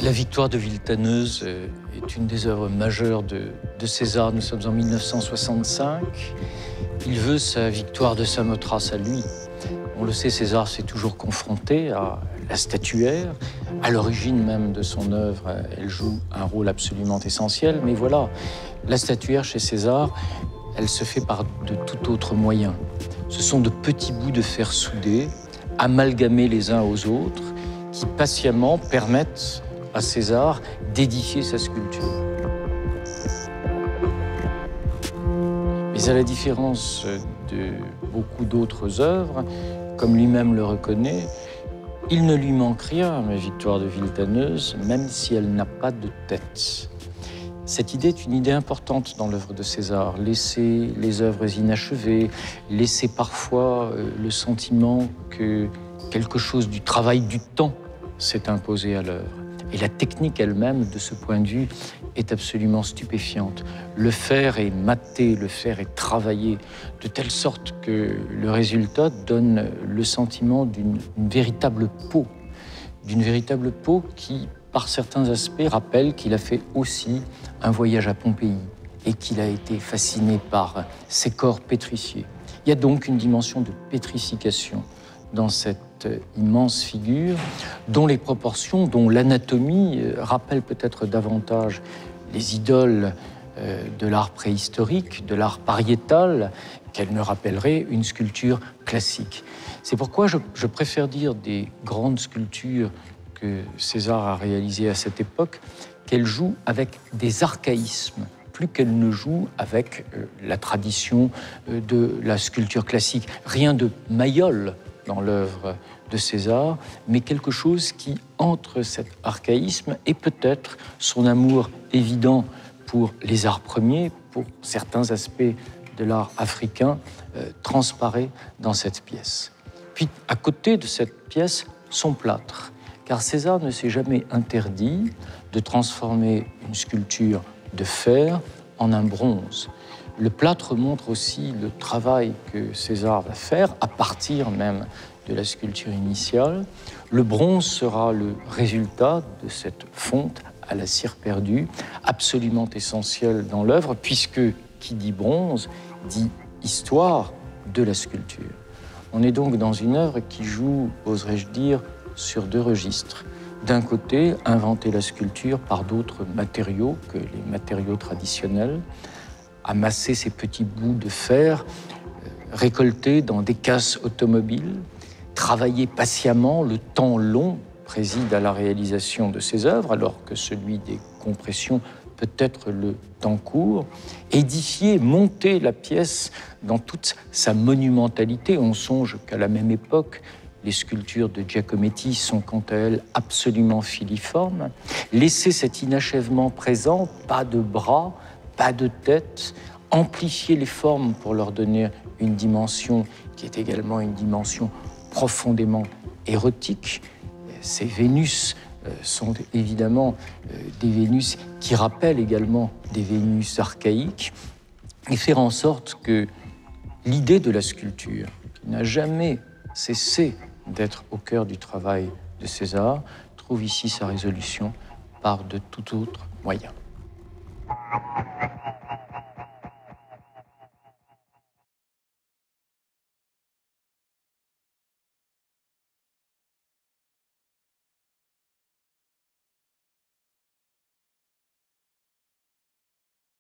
La victoire de Villetaneuse est une des œuvres majeures de César. Nous sommes en 1965. Il veut sa victoire de Samothrace à lui. On le sait, César s'est toujours confronté à la statuaire. À l'origine même de son œuvre, elle joue un rôle absolument essentiel. Mais voilà, la statuaire chez César, elle se fait par de tout autre moyen. Ce sont de petits bouts de fer soudés, amalgamés les uns aux autres, qui patiemment permettent à César d'édifier sa sculpture. Mais à la différence de beaucoup d'autres œuvres, comme lui-même le reconnaît, il ne lui manque rien, la victoire de Villetaneuse, même si elle n'a pas de tête. Cette idée est une idée importante dans l'œuvre de César. Laisser les œuvres inachevées, laisser parfois le sentiment que quelque chose du travail du temps s'est imposé à l'œuvre. Et la technique elle-même, de ce point de vue, est absolument stupéfiante. Le fer est maté, le fer est travaillé, de telle sorte que le résultat donne le sentiment d'une véritable peau. D'une véritable peau qui, par certains aspects, rappelle qu'il a fait aussi un voyage à Pompéi et qu'il a été fasciné par ces corps pétrifiés. Il y a donc une dimension de pétrification dans cette immense figure, dont les proportions, dont l'anatomie rappellent peut-être davantage les idoles de l'art préhistorique, de l'art pariétal, qu'elle ne rappellerait une sculpture classique. C'est pourquoi je préfère dire des grandes sculptures que César a réalisées à cette époque, qu'elles jouent avec des archaïsmes, plus qu'elle ne joue avec la tradition de la sculpture classique. Rien de Mayol dans l'œuvre de César, mais quelque chose qui, entre cet archaïsme et peut-être son amour évident pour les arts premiers, pour certains aspects de l'art africain, transparaît dans cette pièce. Puis, à côté de cette pièce, son plâtre, car César ne s'est jamais interdit de transformer une sculpture de fer en un bronze. Le plâtre montre aussi le travail que César va faire à partir même de la sculpture initiale. Le bronze sera le résultat de cette fonte à la cire perdue, absolument essentielle dans l'œuvre, puisque qui dit bronze dit histoire de la sculpture. On est donc dans une œuvre qui joue, oserais-je dire, sur deux registres. D'un côté, inventer la sculpture par d'autres matériaux que les matériaux traditionnels, amasser ces petits bouts de fer récoltés dans des casses automobiles, travailler patiemment, le temps long préside à la réalisation de ces œuvres, alors que celui des compressions peut être le temps court, édifier, monter la pièce dans toute sa monumentalité. On songe qu'à la même époque, les sculptures de Giacometti sont quant à elles absolument filiformes. Laisser cet inachèvement présent, pas de bras, pas de tête, amplifier les formes pour leur donner une dimension qui est également une dimension profondément érotique. Ces Vénus sont évidemment des Vénus qui rappellent également des Vénus archaïques, et faire en sorte que l'idée de la sculpture, qui n'a jamais cessé d'être au cœur du travail de César, trouve ici sa résolution par de tout autre moyen.